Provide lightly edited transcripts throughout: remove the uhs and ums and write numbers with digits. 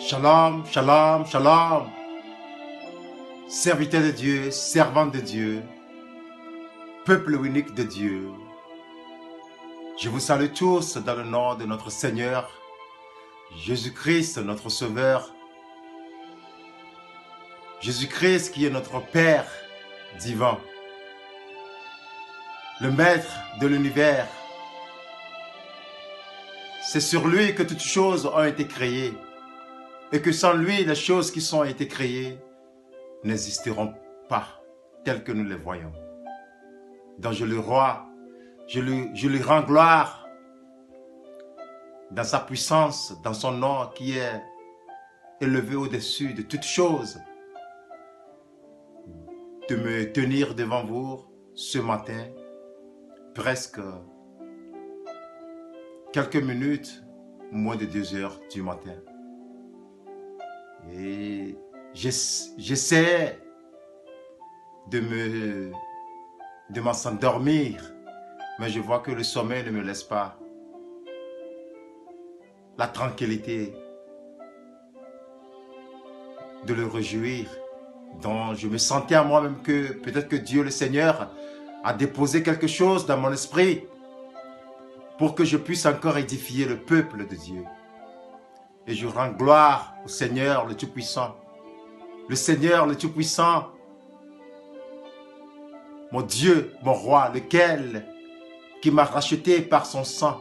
Shalom, shalom, shalom. Serviteurs de Dieu, servants de Dieu, peuple unique de Dieu. Je vous salue tous dans le nom de notre Seigneur, Jésus-Christ, notre Sauveur. Jésus-Christ qui est notre Père divin, le Maître de l'univers. C'est sur lui que toutes choses ont été créées et que sans lui, les choses qui sont été créées n'existeront pas telles que nous les voyons. Donc je le roi, je lui rends gloire dans sa puissance, dans son nom qui est élevé au-dessus de toutes choses, de me tenir devant vous ce matin, presque quelques minutes, moins de 2 heures du matin. Et j'essaie de m'en s'endormir, mais je vois que le sommeil ne me laisse pas la tranquillité de le réjouir. Donc je me sentais à moi-même que peut-être que Dieu le Seigneur a déposé quelque chose dans mon esprit pour que je puisse encore édifier le peuple de Dieu. Et je rends gloire au Seigneur le Tout-Puissant. Le Seigneur le Tout-Puissant, mon Dieu, mon roi, lequel qui m'a racheté par son sang.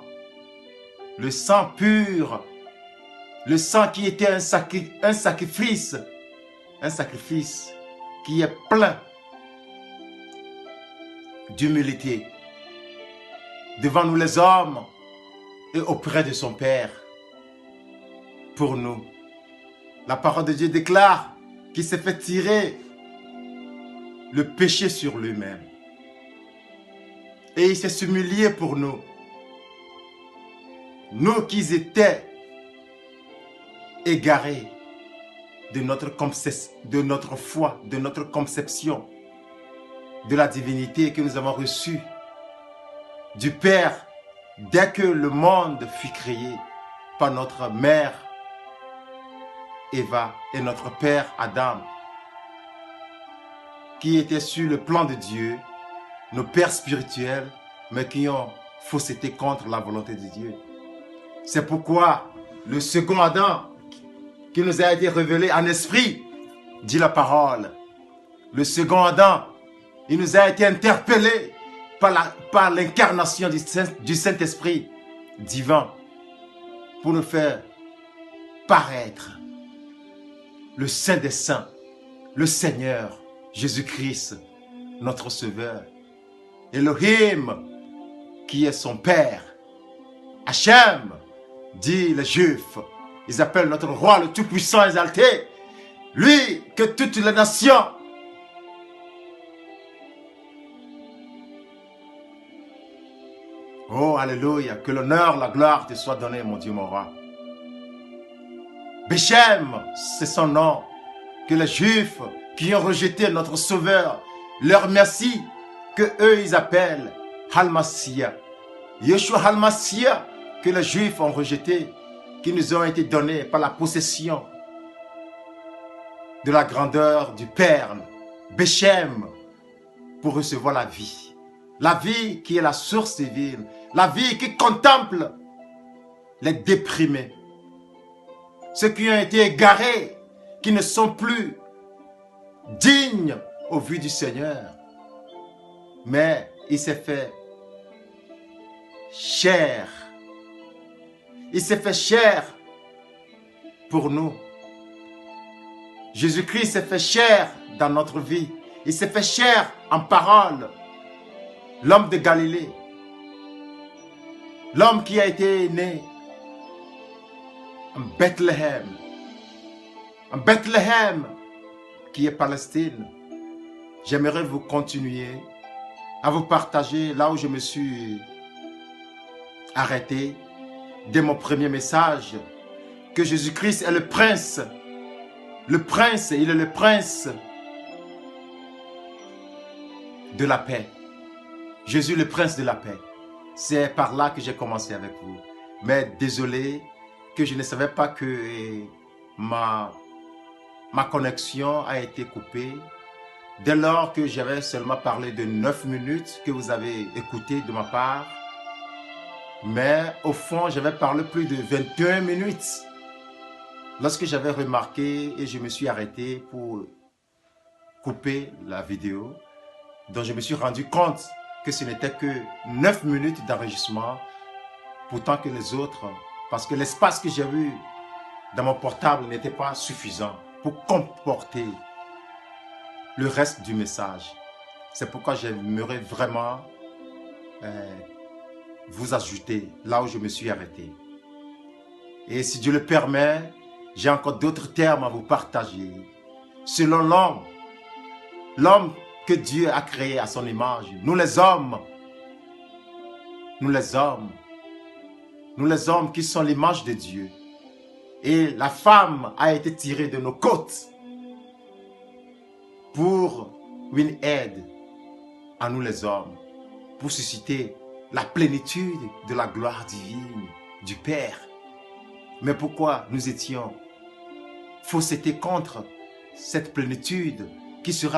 Le sang pur, le sang qui était un sacrifice qui est plein d'humilité devant nous les hommes et auprès de son Père. Pour nous, la parole de Dieu déclare qu'il s'est fait tirer le péché sur lui-même. Et il s'est humilié pour nous. Nous qui étions égarés de notre foi, de notre conception, de la divinité que nous avons reçue du Père dès que le monde fut créé par notre mère Eva et notre père Adam, qui étaient sur le plan de Dieu, nos pères spirituels, mais qui ont fausseté contre la volonté de Dieu. C'est pourquoi le second Adam, qui nous a été révélé en esprit, dit la parole. Le second Adam, il nous a été interpellé par l'incarnation du Saint-Esprit divin pour nous faire paraître le Saint des Saints, le Seigneur Jésus-Christ, notre Sauveur. Elohim, qui est son Père. Hachem, dit les Juifs. Ils appellent notre roi le Tout-Puissant exalté. Lui que toutes les nations oh, alléluia, que l'honneur, la gloire te soit donnée, mon Dieu, mon roi. Béchem, c'est son nom, que les Juifs qui ont rejeté notre Sauveur, leur merci, que eux ils appellent Halmassia. Yeshua Halmassia, que les Juifs ont rejeté, qui nous ont été donnés par la possession de la grandeur du Père, Béchem, pour recevoir la vie. La vie qui est la source divine, la vie qui contemple les déprimés, ceux qui ont été égarés, qui ne sont plus dignes au vu du Seigneur. Mais il s'est fait chair. Il s'est fait chair pour nous. Jésus-Christ s'est fait chair dans notre vie. Il s'est fait chair en parole. L'homme de Galilée. L'homme qui a été né en Bethléem. En Bethléem, qui est Palestine. J'aimerais vous continuer à vous partager là où je me suis arrêté dès mon premier message, que Jésus-Christ est le prince. Le prince, il est le prince de la paix. Jésus, le prince de la paix. C'est par là que j'ai commencé avec vous. Mais désolé que je ne savais pas que ma connexion a été coupée. Dès lors que j'avais seulement parlé de 9 minutes que vous avez écouté de ma part, mais au fond, j'avais parlé plus de 21 minutes. Lorsque j'avais remarqué et je me suis arrêté pour couper la vidéo, donc je me suis rendu compte que ce n'était que 9 minutes d'enregistrement, pourtant que les autres, parce que l'espace que j'ai eu dans mon portable n'était pas suffisant pour comporter le reste du message. C'est pourquoi j'aimerais vraiment vous ajouter là où je me suis arrêté. Et si Dieu le permet, j'ai encore d'autres termes à vous partager. Selon l'homme que Dieu a créé à son image, nous les hommes qui sont l'image de Dieu. Et la femme a été tirée de nos côtes pour une aide à nous les hommes, pour susciter la plénitude de la gloire divine du Père. Mais pourquoi nous étions faussetés contre cette plénitude qui sera